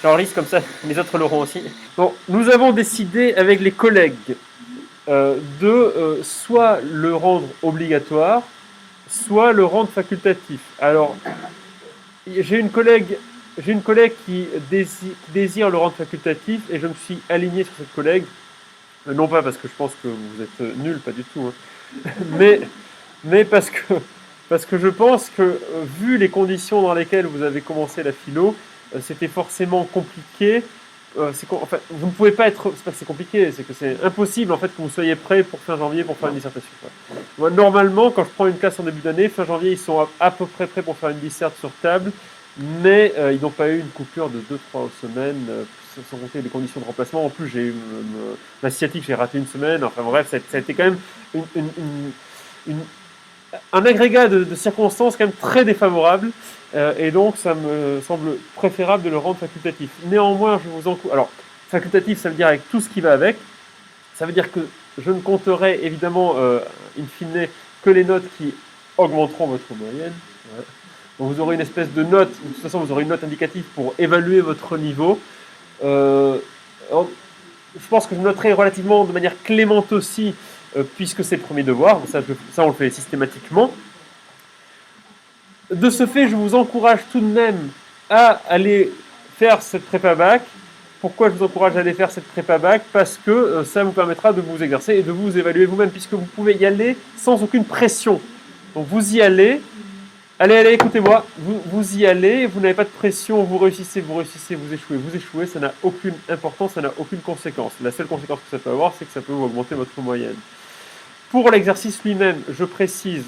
J'enregistre comme ça, les autres l'auront aussi. Bon, nous avons décidé avec les collègues de soit le rendre obligatoire, soit le rendre facultatif. Alors, j'ai une collègue qui désire le rendre facultatif et je me suis aligné sur cette collègue. Non pas parce que je pense que vous êtes nul, pas du tout, hein. mais parce que je pense que vu les conditions dans lesquelles vous avez commencé la philo, c'était forcément compliqué. Enfin, vous ne pouvez pas être. C'est pas que c'est compliqué, c'est que c'est impossible en fait que vous soyez prêt pour fin janvier pour faire une dissertation. Moi, normalement, quand je prends une classe en début d'année, fin janvier, ils sont à peu près prêts pour faire une disserte sur table, mais ils n'ont pas eu une coupure de 2-3 semaines, sans compter les conditions de remplacement. En plus, j'ai eu ma sciatique, j'ai raté une semaine. Enfin bref, ça a été quand même un agrégat de circonstances quand même très défavorable. Et donc, ça me semble préférable de le rendre facultatif. Néanmoins, je vous encourage. Alors, facultatif, ça veut dire avec tout ce qui va avec. Ça veut dire que je ne compterai évidemment, in fine, que les notes qui augmenteront votre moyenne. Ouais. Donc, vous aurez une espèce de note. De toute façon, vous aurez une note indicative pour évaluer votre niveau. Alors, je pense que je noterai relativement de manière clémente aussi, puisque c'est le premier devoir. Ça, on le fait systématiquement. De ce fait, je vous encourage tout de même à aller faire cette prépa bac. Pourquoi je vous encourage à aller faire cette prépa bac? Parce que ça vous permettra de vous exercer et de vous évaluer vous-même, puisque vous pouvez y aller sans aucune pression. Donc vous y allez. Allez, écoutez-moi. Vous y allez, vous n'avez pas de pression, vous réussissez, vous échouez. Ça n'a aucune importance, ça n'a aucune conséquence. La seule conséquence que ça peut avoir, c'est que ça peut vous augmenter votre moyenne. Pour l'exercice lui-même, je précise,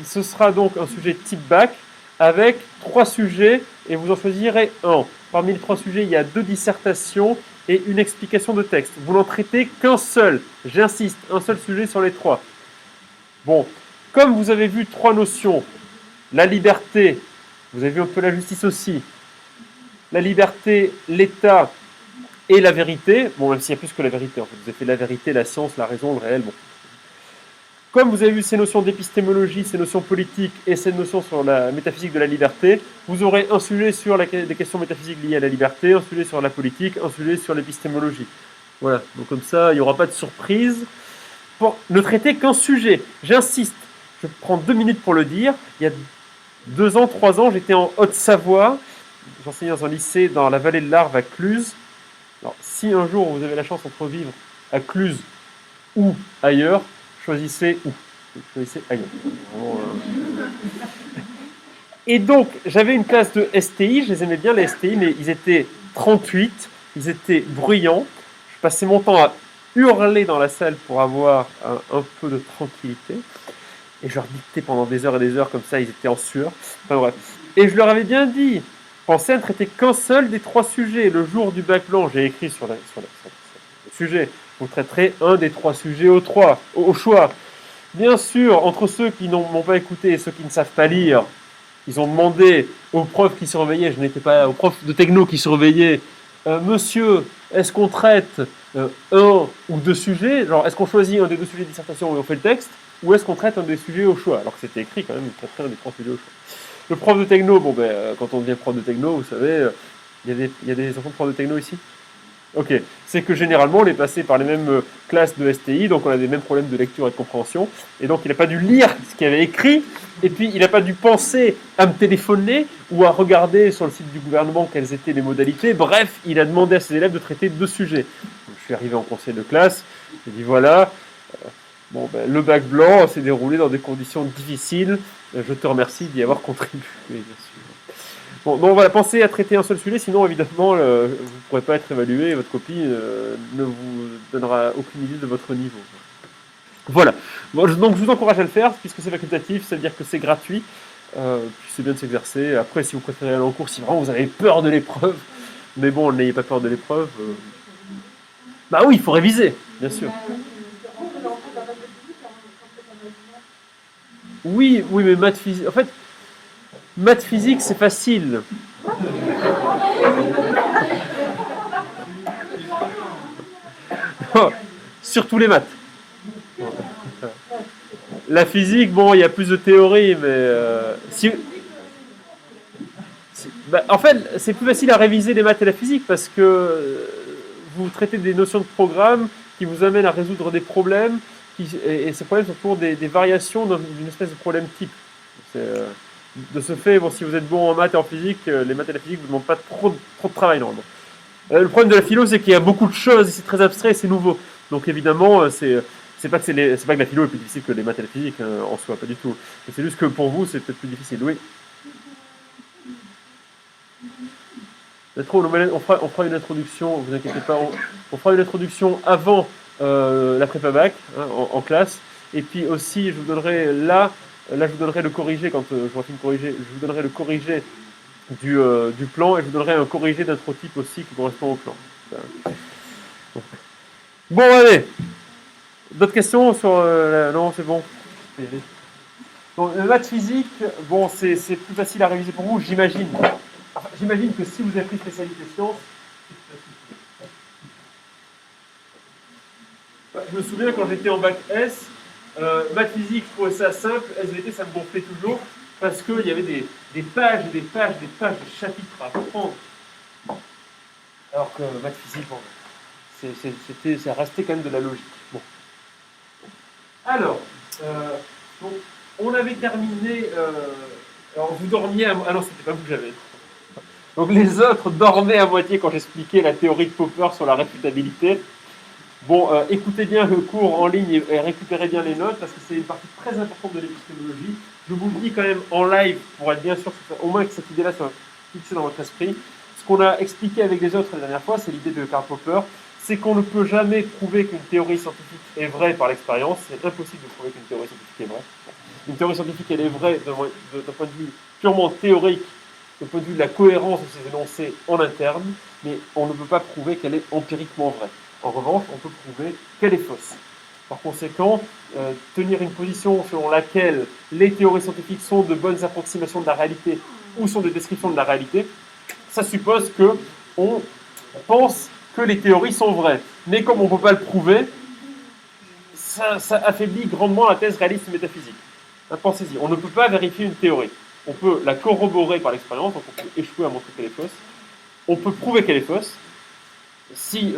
ce sera donc un sujet type bac avec 3 sujets et vous en choisirez un. Parmi les 3 sujets, il y a 2 dissertations et une explication de texte. Vous n'en traitez qu'un seul. J'insiste, un seul sujet sur les 3. Bon, comme vous avez vu 3 notions, la liberté, vous avez vu un peu la justice aussi, la liberté, l'État et la vérité, bon, même s'il y a plus que la vérité, en fait, vous avez fait la vérité, la science, la raison, le réel, bon. Comme vous avez vu ces notions d'épistémologie, ces notions politiques et ces notions sur la métaphysique de la liberté, vous aurez un sujet sur des questions métaphysiques liées à la liberté, un sujet sur la politique, un sujet sur l'épistémologie. Voilà, donc comme ça, il n'y aura pas de surprise. Pour ne traiter qu'un sujet, j'insiste, je prends 2 minutes pour le dire, il y a 2 ans, 3 ans, j'étais en Haute-Savoie, j'enseignais dans un lycée dans la vallée de l'Arve à Cluses. Alors, si un jour vous avez la chance entre vivre à Cluses ou ailleurs, choisissez où? Choisissez ailleurs. Et donc, j'avais une classe de STI, je les aimais bien les STI, mais ils étaient 38, ils étaient bruyants. Je passais mon temps à hurler dans la salle pour avoir un peu de tranquillité. Et je leur dictais pendant des heures et des heures, comme ça, ils étaient en sueur. Enfin bref. Et je leur avais bien dit, pensez à ne traiter qu'un seul des 3 sujets. Le jour du bac blanc, j'ai écrit sur le sujet, vous traiterez un des 3 sujets au choix. Bien sûr, entre ceux qui n'ont pas écouté et ceux qui ne savent pas lire, ils ont demandé aux profs qui surveillaient, je n'étais pas aux profs de techno qui surveillaient, monsieur, est-ce qu'on traite un ou 2 sujets? Genre, est-ce qu'on choisit un des 2 sujets de dissertation et on fait le texte? Ou est-ce qu'on traite un des sujets au choix? Alors que c'était écrit quand même, il traiterait un des 3 sujets au choix. Le prof de techno, bon ben, quand on devient prof de techno, vous savez, il y a des enfants de prof de techno ici? Ok, c'est que généralement on est passé par les mêmes classes de STI, donc on a des mêmes problèmes de lecture et de compréhension, et donc il n'a pas dû lire ce qu'il avait écrit, et puis il n'a pas dû penser à me téléphoner ou à regarder sur le site du gouvernement quelles étaient les modalités. Bref, il a demandé à ses élèves de traiter 2 sujets. Donc, je suis arrivé en conseil de classe, j'ai dit voilà, le bac blanc s'est déroulé dans des conditions difficiles, je te remercie d'y avoir contribué, bien sûr. Bon, donc voilà, pensez à traiter un seul sujet, sinon évidemment vous ne pourrez pas être évalué et votre copie ne vous donnera aucune idée de votre niveau. Voilà, bon, donc je vous encourage à le faire puisque c'est facultatif, ça veut dire que c'est gratuit, puis c'est bien de s'exercer. Après, si vous préférez aller en cours, si vraiment vous avez peur de l'épreuve, mais bon, n'ayez pas peur de l'épreuve. Bah oui, il faut réviser, bien sûr. Oui, mais maths physique. En fait, maths physique, c'est facile. Surtout les maths. La physique, bon, il y a plus de théorie, mais En fait, c'est plus facile à réviser les maths et la physique parce que vous traitez des notions de programme qui vous amènent à résoudre des problèmes et ces problèmes sont toujours des variations d'une espèce de problème type. De ce fait, bon, si vous êtes bon en maths et en physique, les maths et la physique ne vous demandent pas trop de travail normalement. Le problème de la philo, c'est qu'il y a beaucoup de choses, c'est très abstrait, c'est nouveau. Donc évidemment, c'est pas que la philo est plus difficile que les maths et la physique en soi, pas du tout. C'est juste que pour vous, c'est peut-être plus difficile. Oui. On fera une introduction, vous inquiétez pas, on fera une introduction avant la prépa bac, hein, en classe. Et puis aussi, je vous donnerai je vous donnerai le corrigé quand je vous fini de corriger, je vous donnerai le corrigé du plan et je vous donnerai un corrigé d'introtype aussi qui correspond au plan. Bon, allez. D'autres questions sur non, c'est bon. Donc, le maths physique, bon, c'est plus facile à réviser pour vous, j'imagine. Enfin, j'imagine que si vous avez pris spécialité sciences, je me souviens quand j'étais en bac S, maths physique, je trouvais ça simple, SVT, ça me gonflait toujours, parce qu'il y avait des pages, des pages, des pages de chapitres à comprendre. Alors que maths physique, bon, ça restait quand même de la logique. Bon. Alors, donc, on avait terminé. Alors, vous dormiez à. Ah non, c'était pas vous que j'avais. Donc, les autres dormaient à moitié quand j'expliquais la théorie de Popper sur la réfutabilité. Bon, écoutez bien le cours en ligne et récupérez bien les notes parce que c'est une partie très importante de l'épistémologie. Je vous le dis quand même en live pour être bien sûr au moins que cette idée-là soit fixée dans votre esprit. Ce qu'on a expliqué avec les autres la dernière fois, c'est l'idée de Karl Popper, c'est qu'on ne peut jamais prouver qu'une théorie scientifique est vraie par l'expérience. C'est impossible de prouver qu'une théorie scientifique est vraie. Une théorie scientifique, elle est vraie d'un point de vue purement théorique, d'un point de vue de la cohérence de ses énoncés en interne, mais on ne peut pas prouver qu'elle est empiriquement vraie. En revanche, on peut prouver qu'elle est fausse. Par conséquent, tenir une position selon laquelle les théories scientifiques sont de bonnes approximations de la réalité ou sont des descriptions de la réalité, ça suppose qu'on pense que les théories sont vraies. Mais comme on ne peut pas le prouver, ça affaiblit grandement la thèse réaliste métaphysique. Pensez-y, on ne peut pas vérifier une théorie. On peut la corroborer par l'expérience, donc on peut échouer à montrer qu'elle est fausse. On peut prouver qu'elle est fausse. Si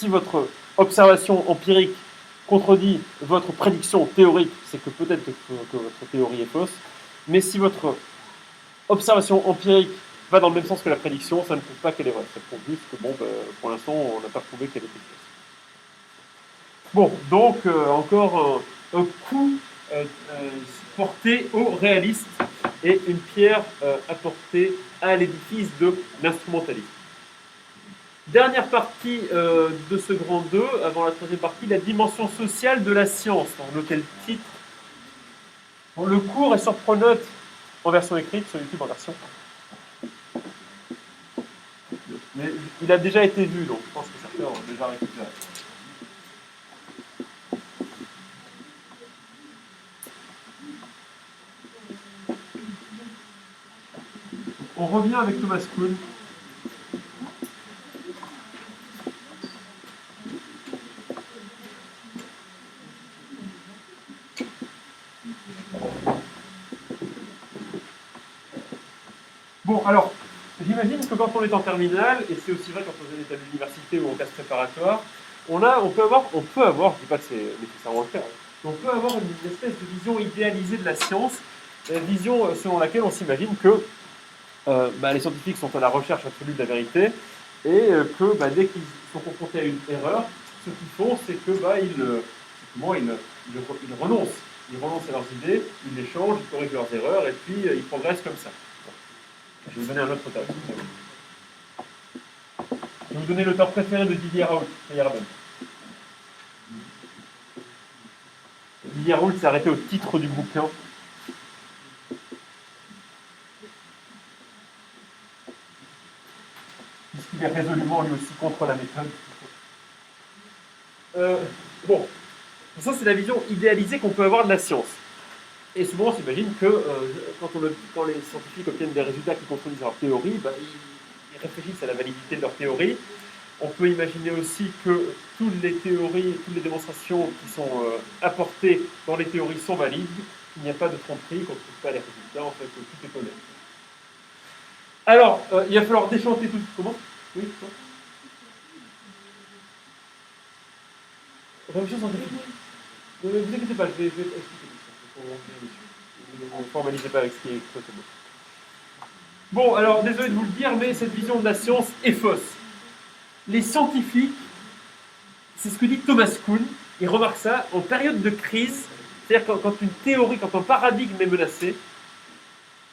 votre observation empirique contredit votre prédiction théorique, c'est que peut-être que votre théorie est fausse. Mais si votre observation empirique va dans le même sens que la prédiction, ça ne prouve pas qu'elle est vraie. Ça prouve juste que, pour l'instant, on n'a pas prouvé qu'elle était fausse. Bon, donc, encore un coup porté au réaliste et une pierre apportée à l'édifice de l'instrumentalisme. Dernière partie de ce grand 2, avant la troisième partie, la dimension sociale de la science. Dans lequel titre. Bon, le cours est sur Pronote en version écrite, sur YouTube en version. Mais il a déjà été vu, donc je pense que certains ont déjà récupéré. On revient avec Thomas Kuhn. Bon, alors, j'imagine que quand on est en terminale, et c'est aussi vrai quand on est en état d'université ou en classe préparatoire, on peut avoir, je ne dis pas que c'est nécessairement le cas, on peut avoir une espèce de vision idéalisée de la science, une vision selon laquelle on s'imagine que les scientifiques sont à la recherche absolue de la vérité, et que dès qu'ils sont confrontés à une erreur, ce qu'ils font, c'est que ils renoncent. Ils renoncent à leurs idées, ils les changent, ils corrigent leurs erreurs, et puis ils progressent comme ça. Je vais vous donner un autre auteur. Je vais vous donner l'auteur préféré de Didier Raoult, Feyerabend. Didier Raoult s'est arrêté au titre du bouquin. Puisqu'il est résolument lui aussi contre la méthode. Bon, ça c'est la vision idéalisée qu'on peut avoir de la science. Et souvent, on s'imagine que quand les scientifiques obtiennent des résultats qui contredisent leur théorie, ils réfléchissent à la validité de leur théorie. On peut imaginer aussi que toutes les théories, toutes les démonstrations qui sont apportées dans les théories sont valides, qu'il n'y a pas de tromperie, qu'on ne trouve pas les résultats, en fait, tout est honnête. Alors, il va falloir déchanter tout. Comment? Oui, quoi? Révolution scientifique. Ne vous inquiétez pas, je vais expliquer tout ça. Ne vous formalisez pas avec ce qui est écrit. Bon, alors, désolé de vous le dire, mais cette vision de la science est fausse. Les scientifiques, c'est ce que dit Thomas Kuhn, il remarque ça, en période de crise, c'est-à-dire quand une théorie, quand un paradigme est menacé,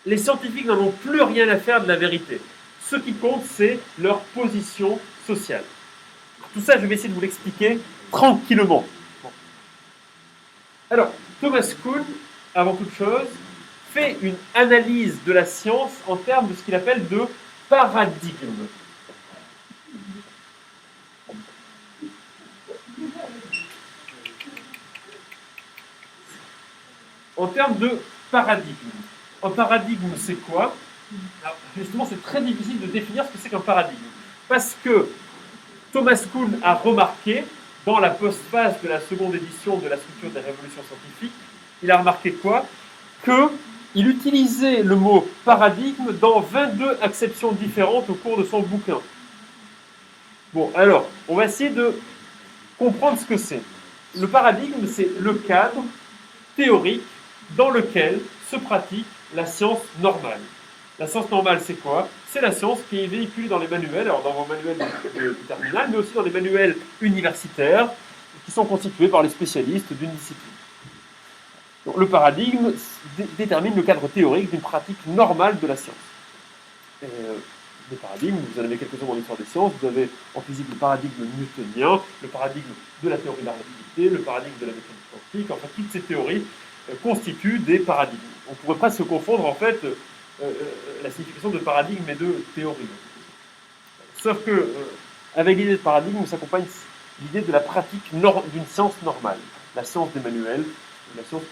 les scientifiques n'en ont plus rien à faire de la vérité. Ce qui compte, c'est leur position sociale. Tout ça, je vais essayer de vous l'expliquer tranquillement. Bon. Alors, Thomas Kuhn, avant toute chose, fait une analyse de la science en termes de ce qu'il appelle de paradigme. En termes de paradigme. Un paradigme, c'est quoi? Alors, justement, c'est très difficile de définir ce que c'est qu'un paradigme. Parce que Thomas Kuhn a remarqué, dans la postface de la seconde édition de la structure des révolutions scientifiques, il a remarqué quoi? Qu'il utilisait le mot paradigme dans 22 acceptions différentes au cours de son bouquin. Bon, alors, on va essayer de comprendre ce que c'est. Le paradigme, c'est le cadre théorique dans lequel se pratique la science normale. La science normale, c'est quoi? C'est la science qui est véhiculée dans les manuels, alors dans vos manuels de terminale, mais aussi dans les manuels universitaires, qui sont constitués par les spécialistes d'une discipline. Donc, le paradigme détermine le cadre théorique d'une pratique normale de la science. Et, les paradigmes, vous en avez quelques-uns dans l'histoire des sciences, vous avez en physique le paradigme newtonien, le paradigme de la théorie de la relativité, le paradigme de la mécanique quantique, enfin toutes ces théories constituent des paradigmes. On pourrait presque se confondre en fait la signification de paradigme et de théorie. Sauf que avec l'idée de paradigme s'accompagne l'idée de la pratique d'une science normale, la science des manuels, la science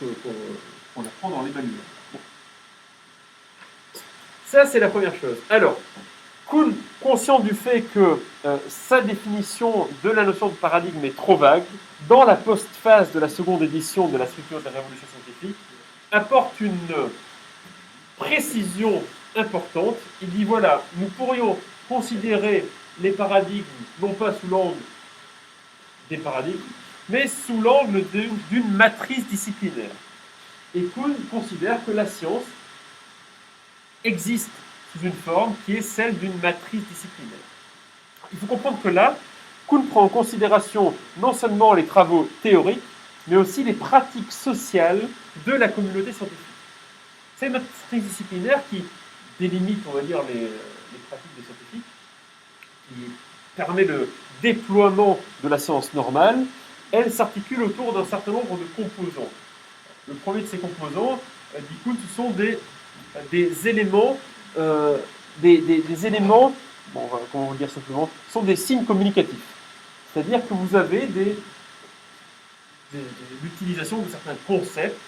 qu'on apprend dans les manuels. Bon. Ça, c'est la première chose. Alors, Kuhn, conscient du fait que sa définition de la notion de paradigme est trop vague, dans la postphase de la seconde édition de la structure de la révolution scientifique, apporte une précision importante. Il dit voilà, nous pourrions considérer les paradigmes non pas sous l'angle des paradigmes, mais sous l'angle d'une matrice disciplinaire. Et Kuhn considère que la science existe sous une forme qui est celle d'une matrice disciplinaire. Il faut comprendre que là, Kuhn prend en considération non seulement les travaux théoriques, mais aussi les pratiques sociales de la communauté scientifique. C'est une matrice disciplinaire qui délimite, on va dire, les pratiques des scientifiques, qui permet le déploiement de la science normale. Elle s'articule autour d'un certain nombre de composants. Le premier de ces composants, dit Kuhn, ce sont des éléments, des éléments, bon, comment vous le dire simplement, sont des signes communicatifs. C'est-à-dire que vous avez l'utilisation de certains concepts,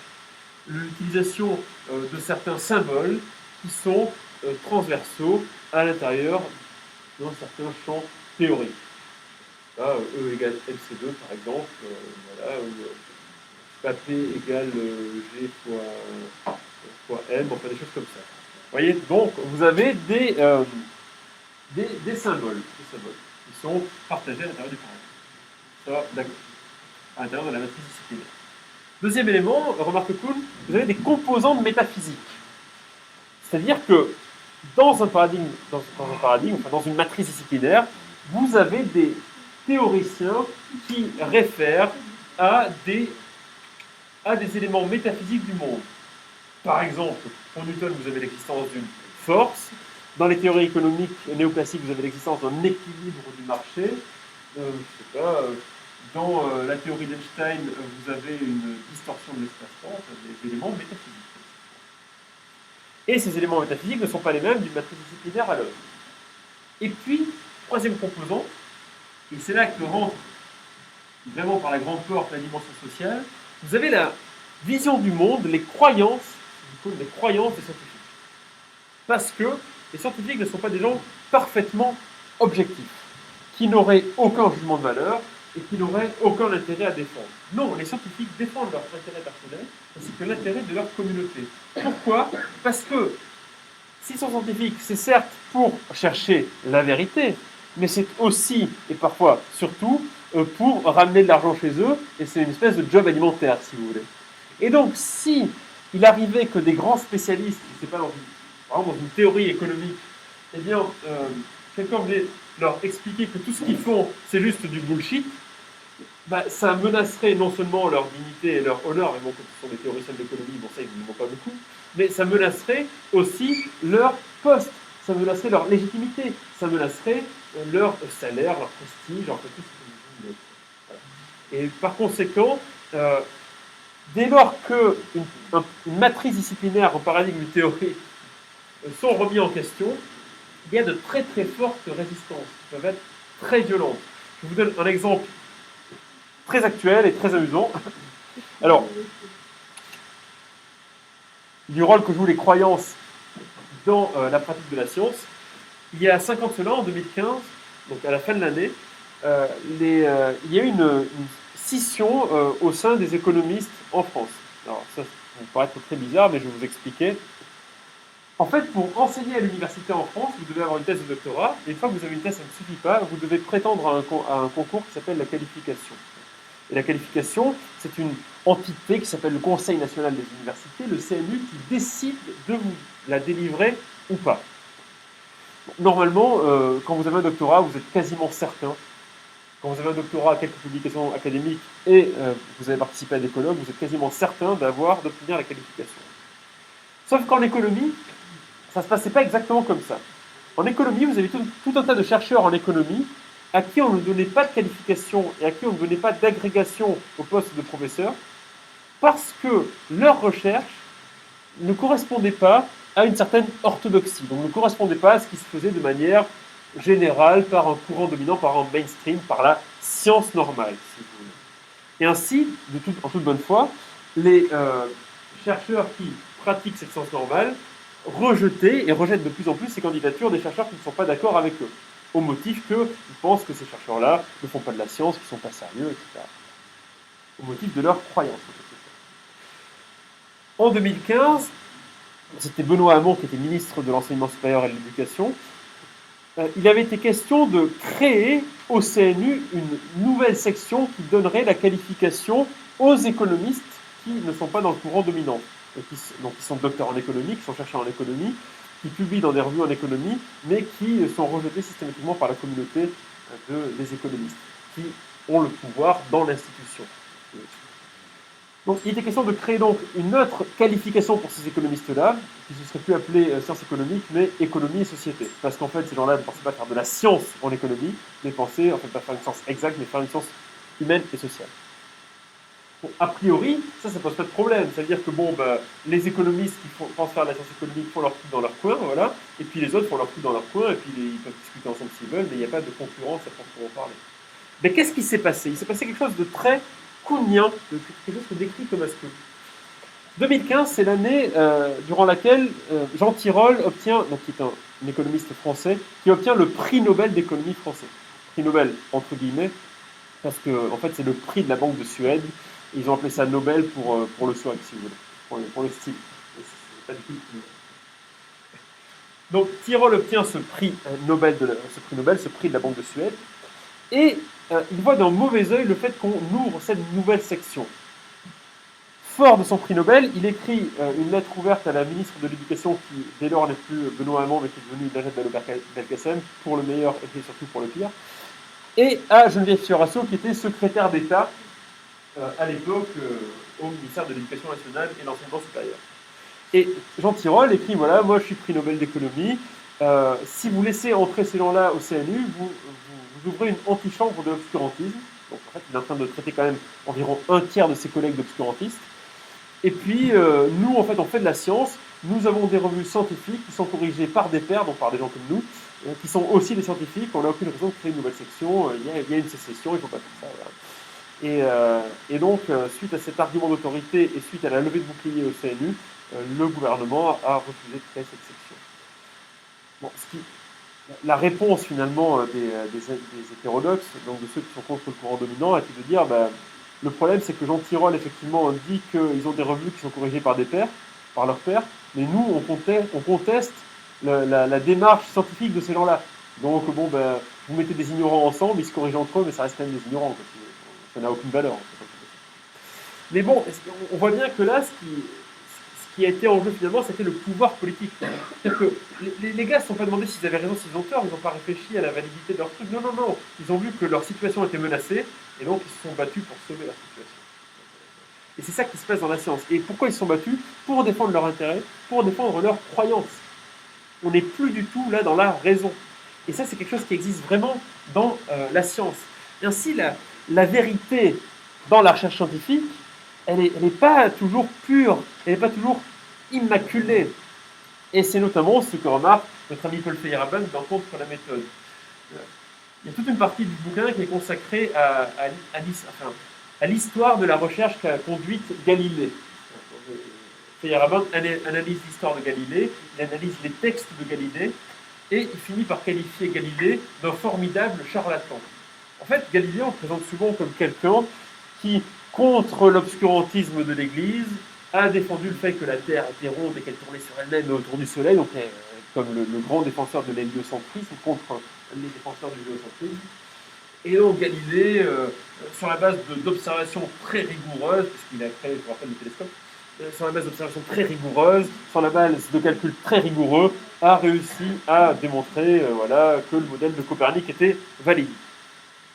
l'utilisation de certains symboles qui sont transversaux à l'intérieur d'un certain champ théorique. Là, E égale MC2 par exemple, voilà, ou P égale G fois M, enfin des choses comme ça. Vous voyez, donc vous avez des symboles qui sont partagés à l'intérieur du paradigme. Ça, d'accord. À l'intérieur de la matrice disciplinaire. Deuxième élément, remarque Kuhn, vous avez des composantes métaphysiques. C'est-à-dire que dans un paradigme, enfin dans une matrice disciplinaire, vous avez des théoriciens qui réfèrent à des éléments métaphysiques du monde. Par exemple, pour Newton, vous avez l'existence d'une force. Dans les théories économiques néoclassiques, vous avez l'existence d'un équilibre du marché. Je ne sais pas, dans la théorie d'Einstein, vous avez une distorsion de l'espace-temps, des éléments métaphysiques. Et ces éléments métaphysiques ne sont pas les mêmes d'une matrice disciplinaire à l'autre. Et puis, troisième composant, et c'est là que rentre vraiment par la grande porte la dimension sociale, vous avez la vision du monde, les croyances des scientifiques. Parce que les scientifiques ne sont pas des gens parfaitement objectifs, qui n'auraient aucun jugement de valeur et qui n'auraient aucun intérêt à défendre. Non, les scientifiques défendent leur intérêt personnel ainsi que l'intérêt de leur communauté. Pourquoi? Parce que Si ils sont scientifiques, c'est certes pour chercher la vérité, mais c'est aussi, et parfois surtout, pour ramener de l'argent chez eux, et c'est une espèce de job alimentaire, si vous voulez. Et donc, si il arrivait que des grands spécialistes, je ne sais pas, par exemple dans une théorie économique, eh bien, quelqu'un venait leur expliquer que tout ce qu'ils font, c'est juste du bullshit, bah, ça menacerait non seulement leur dignité et leur honneur, mais bon, comme ce sont des théoriciens de l'économie, bon, ça, ils ne vont pas beaucoup, mais ça menacerait aussi leur poste, ça menacerait leur légitimité, ça menacerait leur salaire, leur prestige, en fait, tout ce que vous voulez. Voilà. Et par conséquent, dès lors qu'une matrice disciplinaire, un paradigme théorique sont remis en question, il y a de très très fortes résistances qui peuvent être très violentes. Je vous donne un exemple très actuel et très amusant. Alors, du rôle que jouent les croyances dans la pratique de la science, il y a 5 ans de cela, en 2015, donc à la fin de l'année, il y a eu une scission au sein des économistes en France. Alors ça vous paraître très bizarre, mais je vais vous expliquer. En fait, pour enseigner à l'université en France, vous devez avoir une thèse de doctorat, et une fois que vous avez une thèse, ça ne suffit pas, vous devez prétendre à un concours qui s'appelle la qualification. Et la qualification, c'est une entité qui s'appelle le Conseil national des universités, le CNU, qui décide de vous la délivrer ou pas. Normalement, quand vous avez un doctorat, vous êtes quasiment certain. Quand vous avez un doctorat à quelques publications académiques et vous avez participé à des colloques, vous êtes quasiment certain d'obtenir la qualification. Sauf qu'en économie, ça ne se passait pas exactement comme ça. En économie, vous avez tout un tas de chercheurs en économie à qui on ne donnait pas de qualification et à qui on ne donnait pas d'agrégation au poste de professeur parce que leurs recherches ne correspondaient pas à une certaine orthodoxie, donc ne correspondaient pas à ce qui se faisait de manière générale par un courant dominant, par un mainstream, par la science normale, si vous voulez. Et ainsi, en toute bonne foi, les chercheurs qui pratiquent cette science normale rejettent de plus en plus ces candidatures des chercheurs qui ne sont pas d'accord avec eux, au motif qu'ils pensent que ces chercheurs-là ne font pas de la science, qu'ils ne sont pas sérieux, etc. Au motif de leur croyance. En 2015, c'était Benoît Hamon qui était ministre de l'Enseignement supérieur et de l'Éducation, il avait été question de créer au CNU une nouvelle section qui donnerait la qualification aux économistes qui ne sont pas dans le courant dominant, qui sont docteurs en économie, qui sont chercheurs en économie, qui publient dans des revues en économie, mais qui sont rejetés systématiquement par la communauté des économistes, qui ont le pouvoir dans l'institution. Donc il était question de créer donc une autre qualification pour ces économistes-là, qui ne se serait plus appelée sciences économiques, mais économie et société. Parce qu'en fait, ces gens-là ne pensaient pas faire de la science en économie, mais pensaient en fait pas faire une science exacte, mais faire une science humaine et sociale. Bon, a priori, ça pose pas de problème. C'est-à-dire que les économistes qui pensent faire de la science économique font leur truc dans leur coin, voilà, et puis les autres font leur truc dans leur coin, et puis ils peuvent discuter ensemble s'ils veulent, mais il n'y a pas de concurrence à proprement parler. Mais qu'est-ce qui s'est passé? Il s'est passé quelque chose de très kuhnien, quelque chose que décrit Thomas Kuhn. 2015, c'est l'année durant laquelle Jean Tirole obtient, donc qui est un économiste français, qui obtient le prix Nobel d'économie français. Prix Nobel, entre guillemets, parce que en fait, c'est le prix de la Banque de Suède. Ils ont appelé ça Nobel pour le swag, si vous voulez, pour le style. C'est pas du tout. Donc, Tirole obtient ce prix Nobel, ce prix de la Banque de Suède, et il voit d'un mauvais œil le fait qu'on ouvre cette nouvelle section. Fort de son prix Nobel, il écrit une lettre ouverte à la ministre de l'Éducation qui, dès lors, n'est plus Benoît Hamon, mais qui est devenue Najat Vallaud-Belkacem, pour le meilleur et surtout pour le pire, et à Geneviève Fiorasso, qui était secrétaire d'État à l'époque au ministère de l'Éducation nationale et de l'Enseignement supérieur. Et Jean Tirole écrit, voilà, moi je suis prix Nobel d'économie, si vous laissez entrer ces gens-là au CNU, vous ouvrez une antichambre de l'obscurantisme. Donc en fait, il est en train de traiter quand même environ un tiers de ses collègues d'obscurantistes. Et puis, nous, en fait, on fait de la science. Nous avons des revues scientifiques qui sont corrigées par des pairs, donc par des gens comme nous, qui sont aussi des scientifiques. On n'a aucune raison de créer une nouvelle section. Il y a une sécession, il ne faut pas faire ça. Voilà. Et donc, suite à cet argument d'autorité et suite à la levée de bouclier au CNU, le gouvernement a refusé de créer cette section. Bon, la réponse finalement des hétérodoxes, donc de ceux qui sont contre le courant dominant, a été de dire le problème c'est que Jean Tirole effectivement dit qu'ils ont des revues qui sont corrigées par des pairs, par leurs pairs, mais nous on conteste la démarche scientifique de ces gens-là. Donc, bon, ben, vous mettez des ignorants ensemble, ils se corrigent entre eux, mais ça reste quand même des ignorants. Ça n'a aucune valeur. Mais bon, on voit bien que là, ce qui a été en jeu finalement, c'était le pouvoir politique. C'est-à-dire que les gars ne se sont pas demandé s'ils avaient raison, s'ils ont tort, ils n'ont pas réfléchi à la validité de leur truc. Non, non, non. Ils ont vu que leur situation était menacée, et donc ils se sont battus pour sauver leur situation. Et c'est ça qui se passe dans la science. Et pourquoi ils se sont battus? Pour défendre leur intérêt, pour défendre leurs croyances. On n'est plus du tout là dans la raison. Et ça, c'est quelque chose qui existe vraiment dans la science. Et ainsi, la vérité dans la recherche scientifique, elle n'est pas toujours pure, elle n'est pas toujours immaculée. Et c'est notamment ce que remarque notre ami Paul Feyerabend dans Contre la méthode. Il y a toute une partie du bouquin qui est consacrée à l'histoire de la recherche qu'a conduite Galilée. Feyerabend analyse l'histoire de Galilée, il analyse les textes de Galilée, et il finit par qualifier Galilée d'un formidable charlatan. En fait, Galilée, on le présente souvent comme quelqu'un qui, contre l'obscurantisme de l'Église, a défendu le fait que la Terre était ronde et qu'elle tournait sur elle-même et autour du Soleil, donc comme le grand défenseur de l'héliocentrisme, contre les défenseurs du géocentrisme. Et donc Galilée, sur la base d'observations très rigoureuses, puisqu'il a créé, je vous rappelle, le télescope, sur la base d'observations très rigoureuses, sur la base de calculs très rigoureux, a réussi à démontrer voilà, que le modèle de Copernic était valide.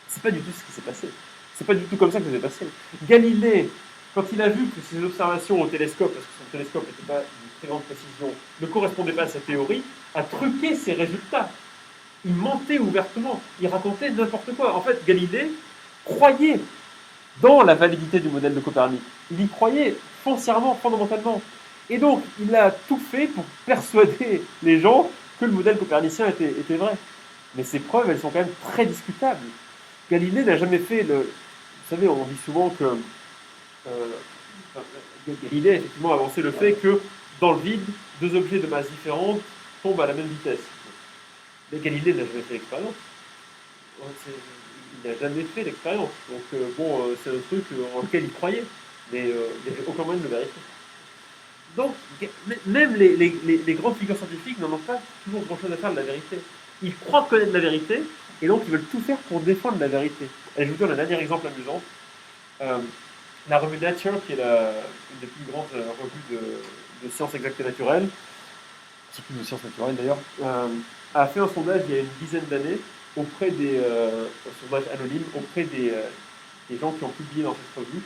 C'est pas du tout ce qui s'est passé. C'est pas du tout comme ça que ça s'est passé. Galilée, quand il a vu que ses observations au télescope, parce que son télescope n'était pas d'une très grande précision, ne correspondaient pas à sa théorie, a truqué ses résultats. Il mentait ouvertement, il racontait n'importe quoi. En fait, Galilée croyait dans la validité du modèle de Copernic. Il y croyait foncièrement, fondamentalement. Et donc, il a tout fait pour persuader les gens que le modèle copernicien était vrai. Mais ces preuves, elles sont quand même très discutables. Galilée n'a jamais fait le... Vous savez, on dit souvent que Galilée a effectivement avancé le fait que dans le vide, deux objets de masse différente tombent à la même vitesse. Mais Galilée n'a jamais fait l'expérience. Il n'a jamais fait l'expérience. Donc, c'est un truc en lequel il croyait. Mais il n'y avait aucun moyen de le vérifier. Donc, même les grandes figures scientifiques n'en ont pas toujours grand-chose à faire de la vérité. Ils croient connaître la vérité, et donc ils veulent tout faire pour défendre la vérité. Et je vous donne un dernier exemple amusant. La revue Nature, qui est une des plus grandes revues de sciences exactes et naturelles, c'est plus de sciences naturelles d'ailleurs, a fait un sondage il y a une dizaine d'années auprès un sondage anonyme auprès des gens qui ont publié dans cette revue.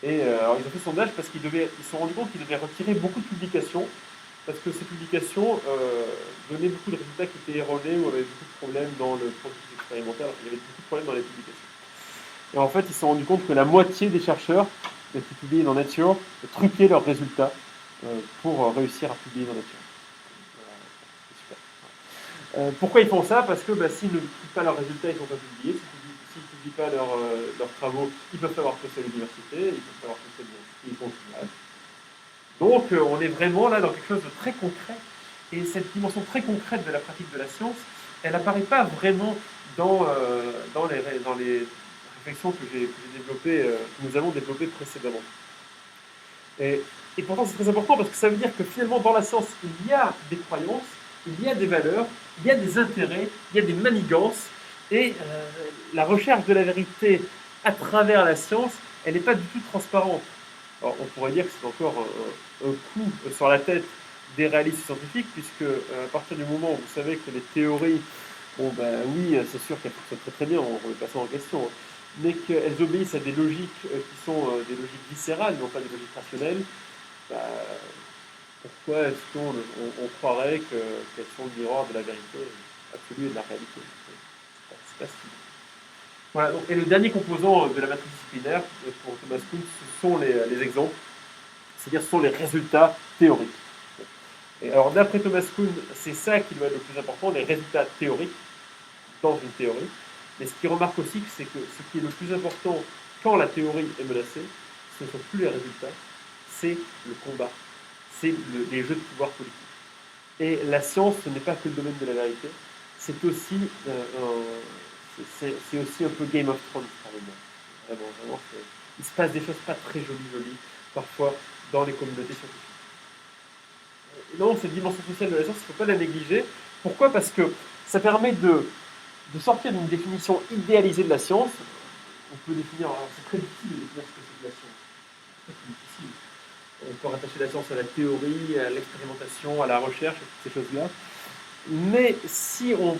Et alors ils ont fait ce sondage parce qu'ils se sont rendus compte qu'ils devaient retirer beaucoup de publications parce que ces publications donnaient beaucoup de résultats qui étaient erronés ou avaient beaucoup de problèmes dans le processus expérimentaire. Il y avait beaucoup de problèmes dans les publications. Et en fait, ils se sont rendus compte que la moitié des chercheurs qui publiaient dans Nature truquaient leurs résultats pour réussir à publier dans Nature. Super. Pourquoi ils font ça? Parce que s'ils ne publient pas leurs résultats, ils ne sont pas publiés. S'ils ne publient pas leurs travaux, ils peuvent savoir que c'est l'université, ils peuvent savoir que c'est l'université, ils continuent. Donc on est vraiment là dans quelque chose de très concret. Et cette dimension très concrète de la pratique de la science, elle n'apparaît pas vraiment dans les réflexions que j'ai développées, que nous avons développées précédemment. Et pourtant c'est très important parce que ça veut dire que finalement dans la science, il y a des croyances, il y a des valeurs, il y a des intérêts, il y a des manigances, et la recherche de la vérité à travers la science, elle n'est pas du tout transparente. Alors, on pourrait dire que c'est encore un coup sur la tête des réalistes scientifiques, puisque à partir du moment où vous savez que les théories, oui, c'est sûr qu'elles fonctionnent très très bien, on remet pas ça en question, mais qu'elles obéissent à des logiques qui sont des logiques viscérales, non pas des logiques rationnelles, pourquoi est-ce qu'on croirait qu'elles sont le miroir de la vérité absolue et de la réalité? C'est pas si. Voilà, et le dernier composant de la matrice disciplinaire pour Thomas Kuhn, ce sont les exemples, c'est-à-dire ce sont les résultats théoriques. Et alors d'après Thomas Kuhn, c'est ça qui doit être le plus important, les résultats théoriques dans une théorie. Mais ce qu'il remarque aussi, c'est que ce qui est le plus important quand la théorie est menacée, ce ne sont plus les résultats, c'est le combat, c'est les jeux de pouvoir politique. Et la science, ce n'est pas que le domaine de la vérité, c'est aussi un peu Game of Thrones par moment. Vraiment, il se passe des choses pas très jolies, parfois, dans les communautés scientifiques. non, cette dimension sociale de la science, il ne faut pas la négliger. Pourquoi? Parce que ça permet de sortir d'une définition idéalisée de la science. On peut définir, c'est très difficile de définir ce que c'est de la science. C'est très difficile. On peut rattacher la science à la théorie, à l'expérimentation, à la recherche, à toutes ces choses-là. Mais si on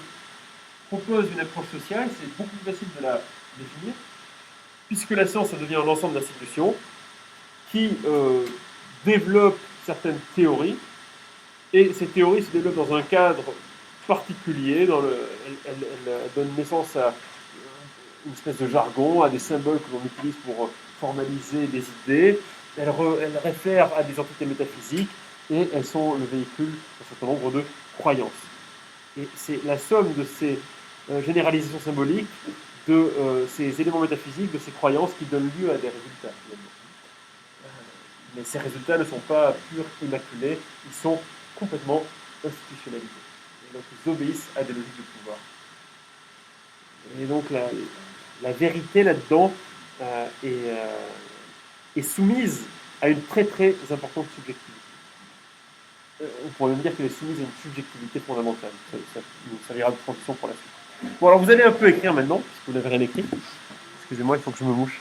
propose une approche sociale, c'est beaucoup plus facile de la définir, puisque la science, ça devient un ensemble d'institutions qui développent certaines théories, et ces théories se développent dans un cadre particulier, elle donne naissance à une espèce de jargon, à des symboles que l'on utilise pour formaliser des idées, elles réfèrent à des entités métaphysiques, et elles sont le véhicule d'un certain nombre de croyances. Et c'est la somme de ces généralisations symboliques, de ces éléments métaphysiques, de ces croyances qui donnent lieu à des résultats. Mais ces résultats ne sont pas purs, immaculés, ils sont complètement institutionnalisés. Et donc ils obéissent à des logiques de pouvoir. Et donc la vérité là-dedans est soumise à une très très importante subjectivité. On pourrait même dire qu'elle est soumise à une subjectivité fondamentale. Ça nous servira de transition pour la suite. Bon, alors vous allez un peu écrire maintenant, puisque vous n'avez rien écrit. Excusez-moi, il faut que je me mouche.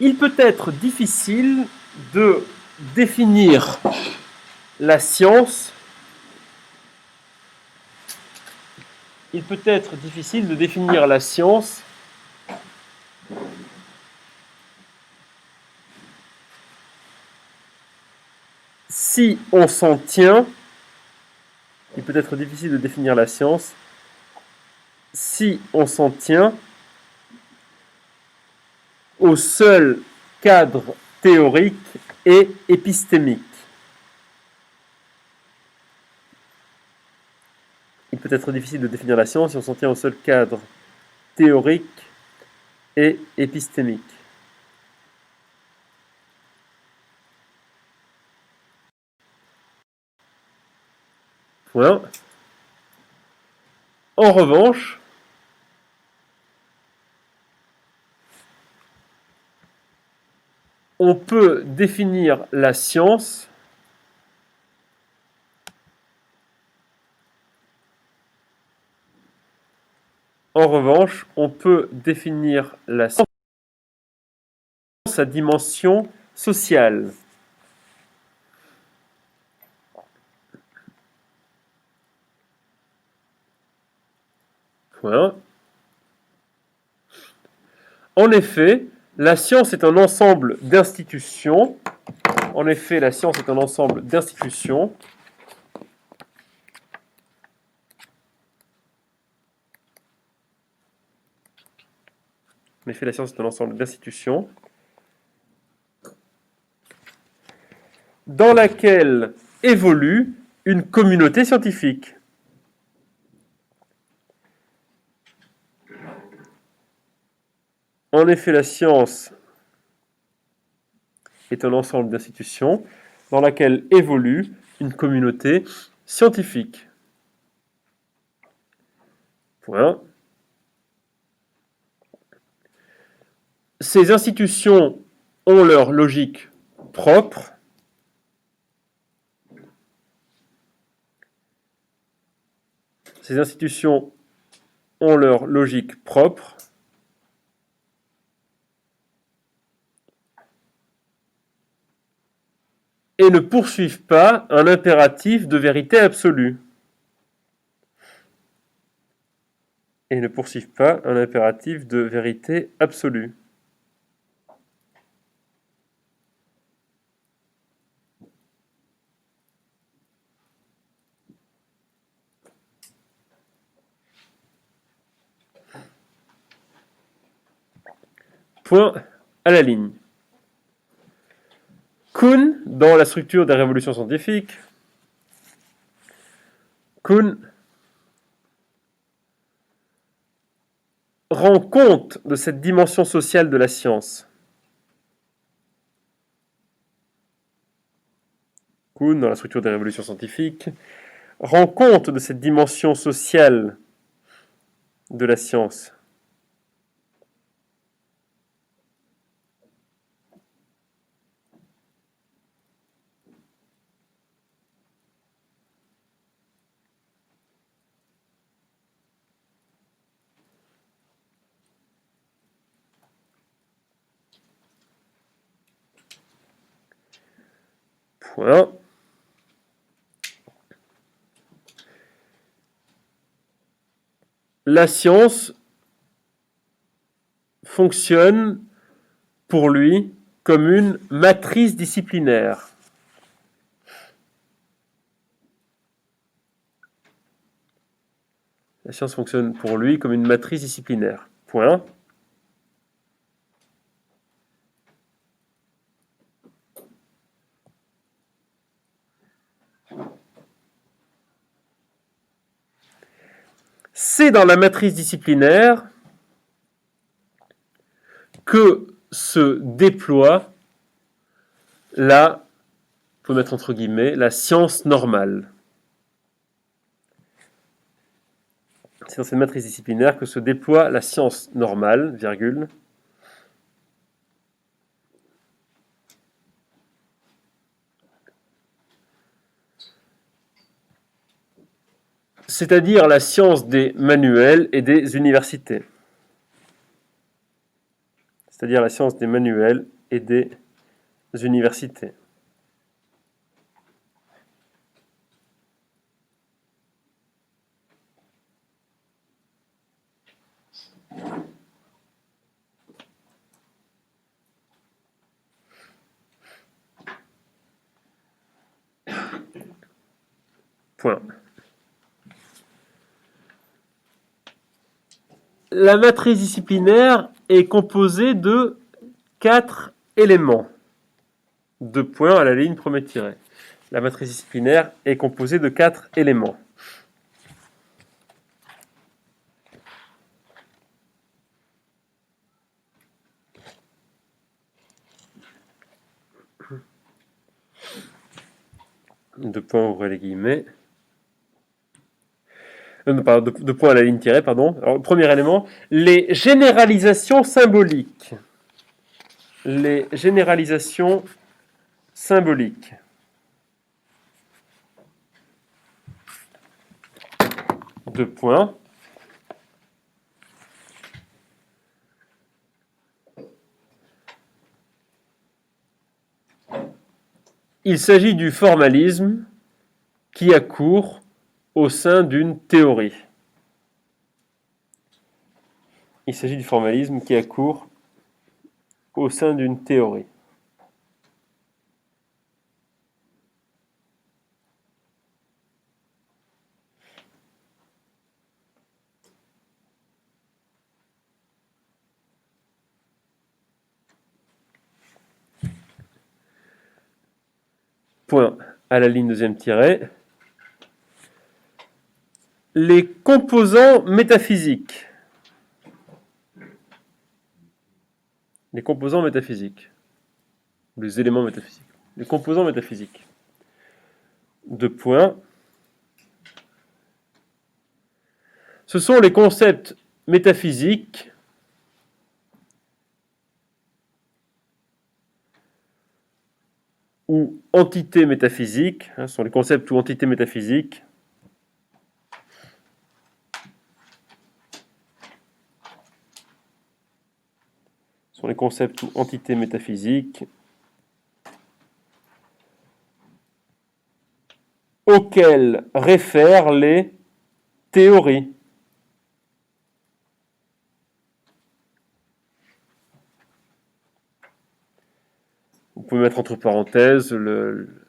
Il peut être difficile de définir la science. Il peut être difficile de définir la science si on s'en tient. Il peut être difficile de définir la science si on s'en tient au seul cadre théorique et épistémique. Il peut être difficile de définir la science si on s'en tient au seul cadre théorique et épistémique. Voilà. En revanche, on peut définir la science sa dimension sociale. Voilà. En effet, la science est un ensemble d'institutions. En effet, la science est un ensemble d'institutions En effet, la science est un ensemble d'institutions dans laquelle évolue une communauté scientifique. En effet, la science est un ensemble d'institutions dans laquelle évolue une communauté scientifique. Voilà. Ces institutions ont leur logique propre. Ces institutions ont leur logique propre. Et ne poursuivent pas un impératif de vérité absolue. Et ne poursuivent pas un impératif de vérité absolue. Point à la ligne. Kuhn, dans la structure des révolutions scientifiques, Kuhn rend compte de cette dimension sociale de la science. Kuhn, dans la structure des révolutions scientifiques, rend compte de cette dimension sociale de la science. Point. La science fonctionne pour lui comme une matrice disciplinaire. La science fonctionne pour lui comme une matrice disciplinaire. Point. C'est dans la matrice disciplinaire que se déploie la, il faut mettre entre guillemets, la science normale. C'est dans cette matrice disciplinaire que se déploie la science normale, virgule. C'est-à-dire la science des manuels et des universités. C'est-à-dire la science des manuels et des universités. Point. La matrice disciplinaire est composée de 4 éléments. 2 points à la ligne premier tiret. La matrice disciplinaire est composée de 4 éléments. Deux points, ouvrez les guillemets. Deux points à la ligne tirée, pardon. Alors, premier élément, les généralisations symboliques. Les généralisations symboliques. Deux points. Il s'agit du formalisme qui accourt au sein d'une théorie. Il s'agit du formalisme qui accourt au sein d'une théorie. Point à la ligne deuxième tirée. Les composants métaphysiques. Les composants métaphysiques. Les éléments métaphysiques. Les composants métaphysiques. Deux points. Ce sont les concepts métaphysiques ou entités métaphysiques. Ce sont les concepts ou entités métaphysiques sont les concepts ou entités métaphysiques auxquels réfèrent les théories. Vous pouvez mettre entre parenthèses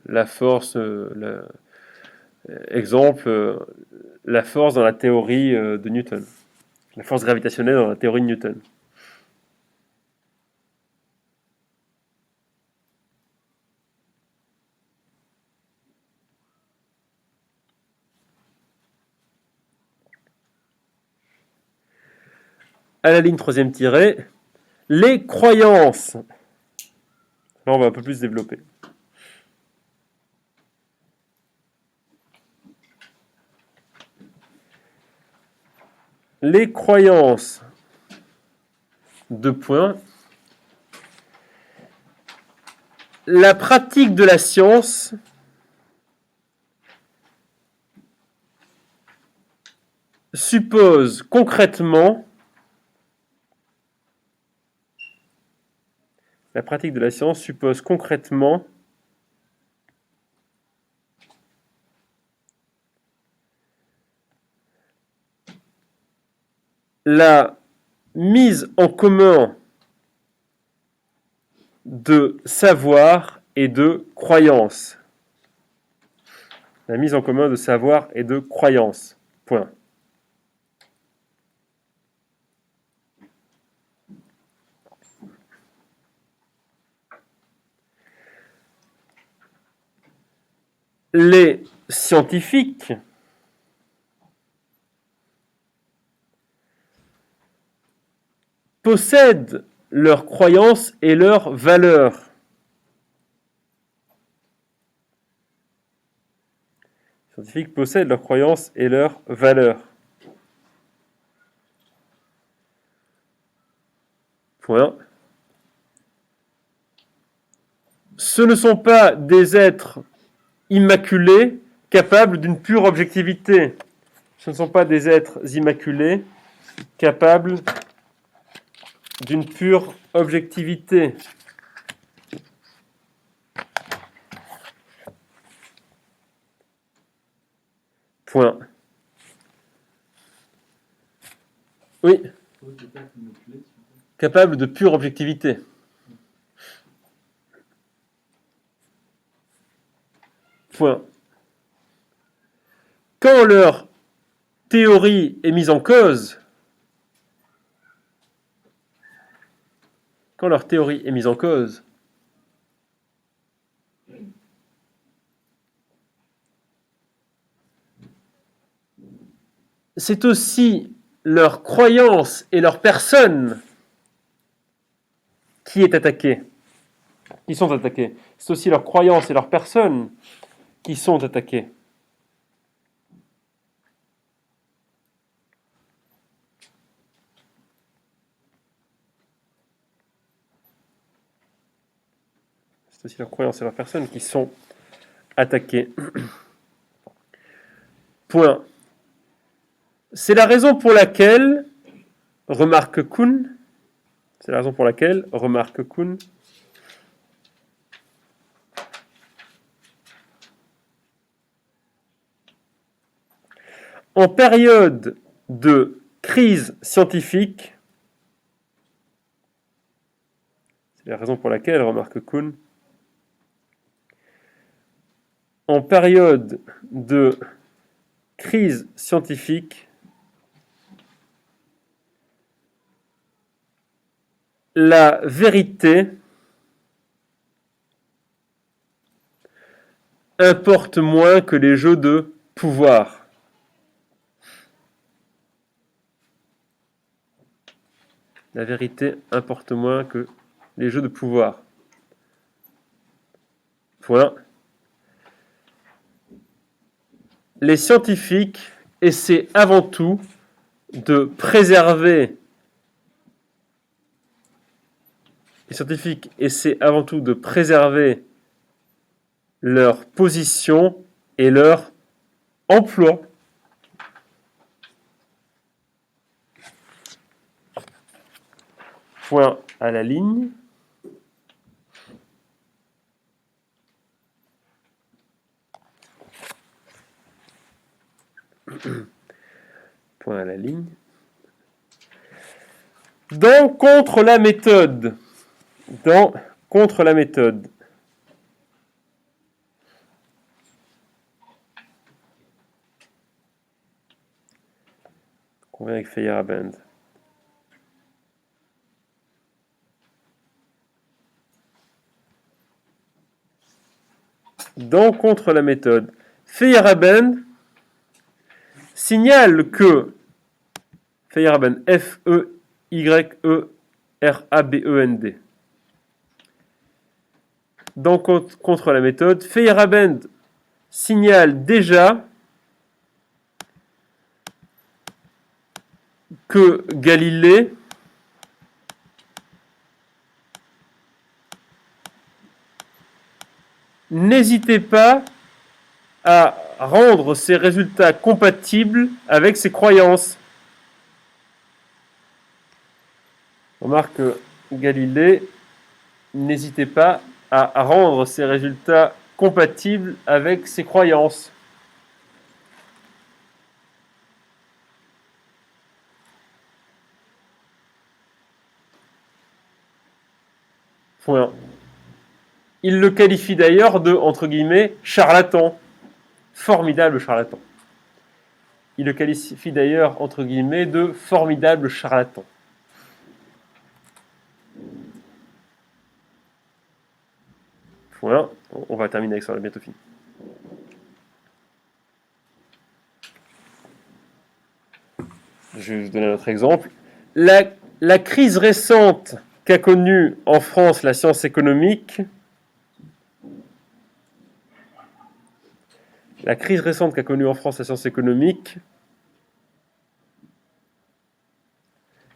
la force, exemple, la force dans la théorie de Newton, la force gravitationnelle dans la théorie de Newton. À la ligne troisième tirée, les croyances. Là, on va un peu plus développer. les croyances, deux points, la pratique de la science suppose concrètement la pratique de la science suppose concrètement la mise en commun de savoir et de croyances. La mise en commun de savoir et de croyances. Point. Les scientifiques possèdent leurs croyances et leurs valeurs. Les scientifiques possèdent leurs croyances et leurs valeurs. Point. Ce ne sont pas des êtres immaculés capables d'une pure objectivité. Ce ne sont pas des êtres immaculés capables d'une pure objectivité. Point. Oui. Capable de pure objectivité. Point. Quand leur théorie est mise en cause, c'est aussi leur croyance et leur personne qui sont attaquées. C'est aussi leur croyance et leur personne qui sont attaquées. C'est aussi leur croyance et leur personne qui sont attaquées. Point. C'est la raison pour laquelle, remarque Kuhn, en période de crise scientifique, en période de crise scientifique, la vérité importe moins que les jeux de pouvoir. La vérité importe moins que les jeux de pouvoir. Point. Les scientifiques essaient avant tout de préserver leur position et leur emploi. Point à la ligne. Point à la ligne. Dans contre la méthode. On vient avec Feyerabend. Dans contre la méthode. Feyerabend signale que Feyerabend, F-E-Y-E-R-A-B-E-N-D. Dans contre la méthode, Feyerabend signale déjà que Galilée n'hésitait pas à rendre ses résultats compatibles avec ses croyances. Remarque que Galilée n'hésitait pas à rendre ses résultats compatibles avec ses croyances. Point. Il le qualifie d'ailleurs de, entre guillemets, charlatan. Formidable charlatan. Il le qualifie d'ailleurs, entre guillemets, de formidable charlatan. Voilà, on va terminer avec ça, on a bientôt fini. Je vais vous donner un autre exemple. La crise récente qu'a connue en France la science économique,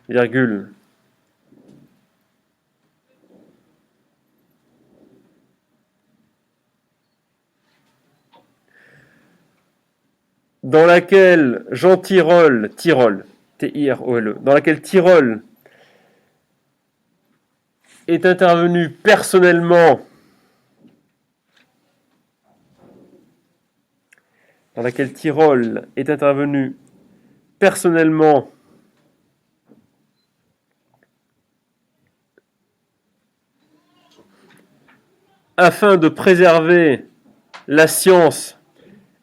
virgule, dans laquelle Jean Tirole, T-I-R-O-L-E, dans laquelle Tirole est intervenu personnellement afin de préserver la science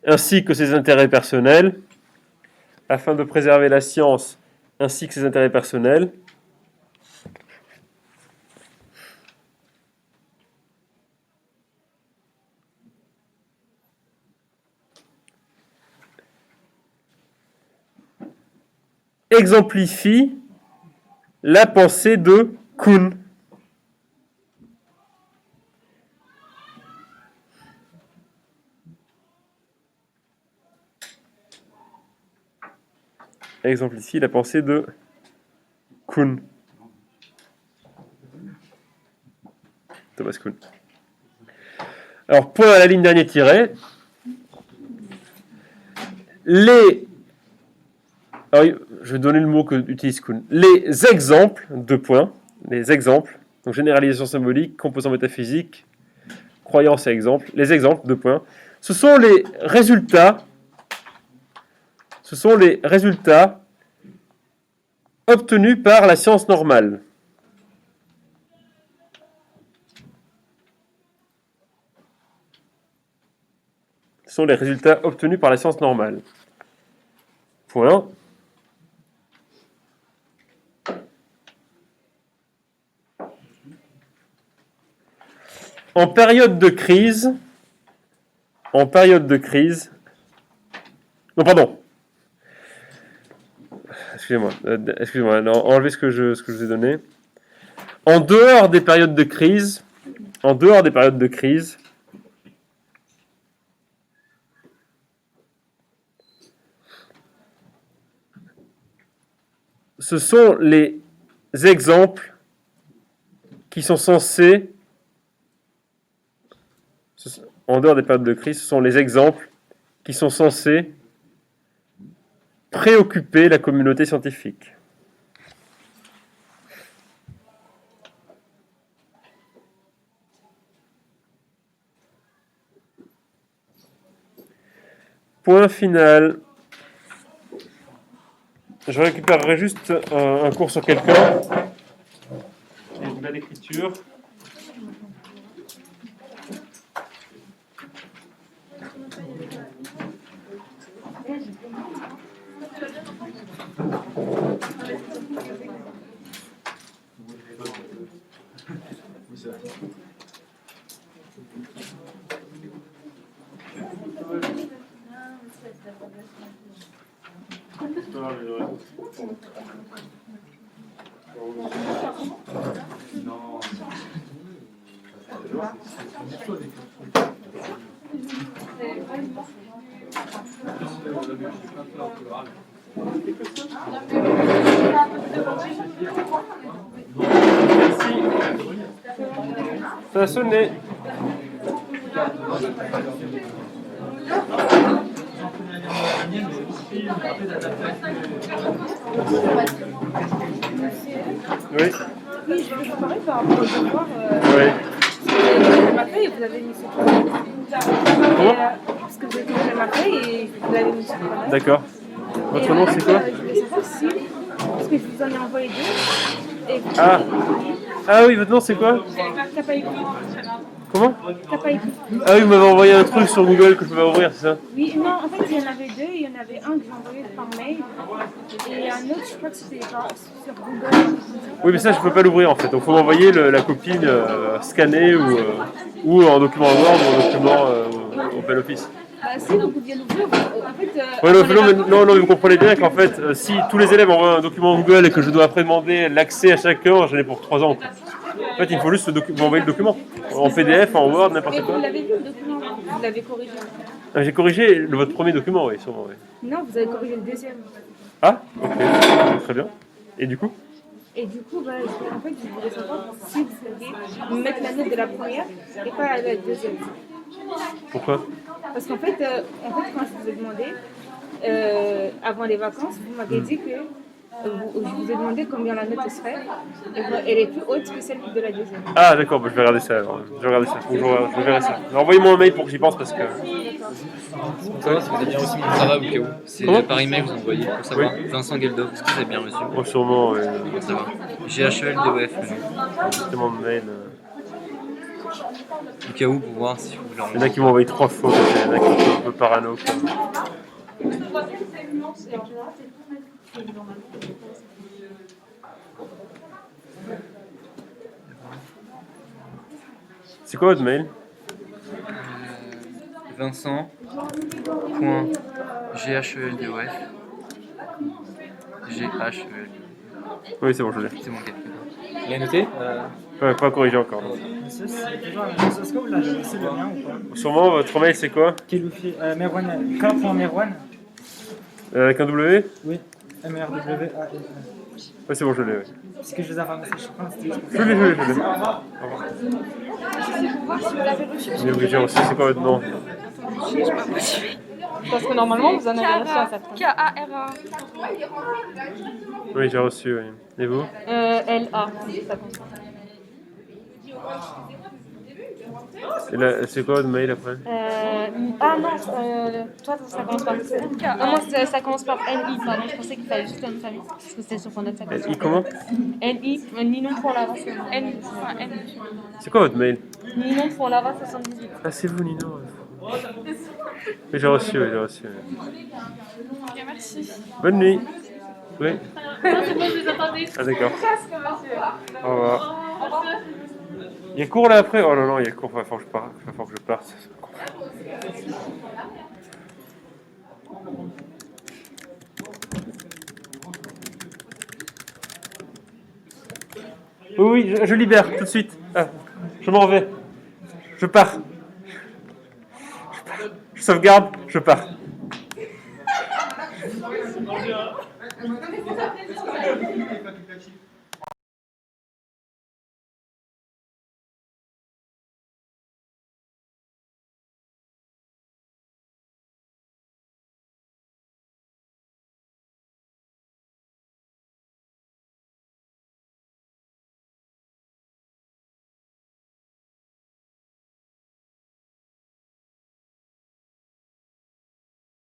ainsi que ses intérêts personnels, exemplifie la pensée de Kuhn. Exemplifie la pensée de Kuhn. Thomas Kuhn. Alors, point à la ligne dernier tiré. Alors, je vais donner le mot que utilise Kuhn. Les exemples, donc généralisation symbolique, composant métaphysique, croyance et exemple, les exemples, ce sont les résultats obtenus par la science normale. Point. En période de crise, non, pardon. Excusez-moi, non, enlevez ce que je vous ai donné. En dehors des périodes de crise, ce sont les exemples qui sont censés, préoccuper la communauté scientifique. Point final. Je récupérerai juste un cours sur quelqu'un. Une belle écriture. Non. Merci. Ça a sonné. Oui. Oui, je veux parler par rapport au devoir. Oui. Ma feuille et vous avez mis sur Comment parce que vous avez corrigé ma feuille et vous l'avez mis sur le D'accord. Votre nom, c'est quoi? Je voulais savoir si, parce que je vous en ai envoyé deux. Et vous Ah. Ah oui, votre nom, c'est quoi? t'as pas écrit. Comment? T'as pas écrit. Ah oui, vous m'avez envoyé un truc sur Google que je peux ouvrir, c'est ça? Oui, non, en fait, il y en avait deux. Il y en avait un que j'ai envoyé par mail. Et un autre, je crois que c'était sur Google. Oui, mais ça, je peux pas l'ouvrir en fait. Donc, faut m'envoyer la copie scannée ou en document Word ou en document Open Office. Bah, si vous pouviez l'ouvrir, en fait. Ouais, non, avant les non, mais, vacances, non, vous comprenez bien qu'en fait, si tous les élèves envoient un document Google et que je dois après demander l'accès à chacun, j'en ai pour 3 ans. Quoi. En fait, il faut juste m'envoyer le document. En PDF, en Word, n'importe mais quoi. vous l'avez vu le document, vous l'avez corrigé. Ah, j'ai corrigé votre premier document, oui, sûrement. Oui. Non, vous avez corrigé le deuxième. Ah, ok, très bien. Et du coup? Et du coup, bah, en fait, je voulais savoir si vous pouviez mettre la note de la première et pas la deuxième. Pourquoi? Parce qu'en fait, quand je vous ai demandé, avant les vacances, vous m'avez dit que je vous ai demandé combien la note serait. Et elle est plus haute que celle de la deuxième. Ah, d'accord, bah, je vais regarder ça. Alors. Je vais regarder ça. Je verrai ça. Envoyez-moi un mail pour que j'y pense parce que. Pour savoir si vous avez bien reçu mon travail au cas où. C'est Comment par email vous envoyez pour savoir. Vincent Geldo, est-ce que vous avez bien reçu? Moi, sûrement, Ça va. GHELDOF, le nom. c'est mon mail. Au cas où pour voir si vous voulez Il y en a qui m'ont envoyé 3 fois, il y en a qui sont un peu parano. Quoi. C'est quoi votre mail? Vincent.GHELDOF GHEL. Oui, c'est bon, je l'ai. C'est mon cas. Il est noté Pas corrigé encore. Non. Monsieur, est-ce que vous l'avez reçu le mien ou pas? Sûrement, votre mail c'est quoi? Keloufi, Merwan, K.Merwan. Avec un W? Oui, MRWAN. Oui, c'est bon, je l'ai. Oui. Parce que je vous avais un message, je crois, c'était juste pour Je l'ai. C'est pour voir si vous l'avez reçu. Mais oui, j'ai reçu, c'est quoi votre nom? Parce que normalement, vous en avez reçu un certain. K-A-R-A. Oui, j'ai reçu, oui. Et vous? L-A. Ça compte. Et là, c'est quoi votre mail après? Ah non, toi ça commence par non, moi ça commence par L-I, pardon. Je pensais qu'il fallait juste une famille. Parce que c'était sur ton net, ça commence I comment? L-I, Ninon pour Lava. N. C'est quoi votre mail? Ninon pour Lava 78. Ah, c'est vous, Nino. Oui, j'ai reçu, oui, j'ai reçu. Oui. Merci. Bonne nuit. Oui. Non, c'est bon, je vous attendais. Ah, d'accord. Presque, monsieur. Au revoir. Il y a cours là après? Oh non, il y a cours, il va falloir que je parte. Oui, je libère tout de suite. Ah, je m'en vais. Je pars. Je sauvegarde, je pars.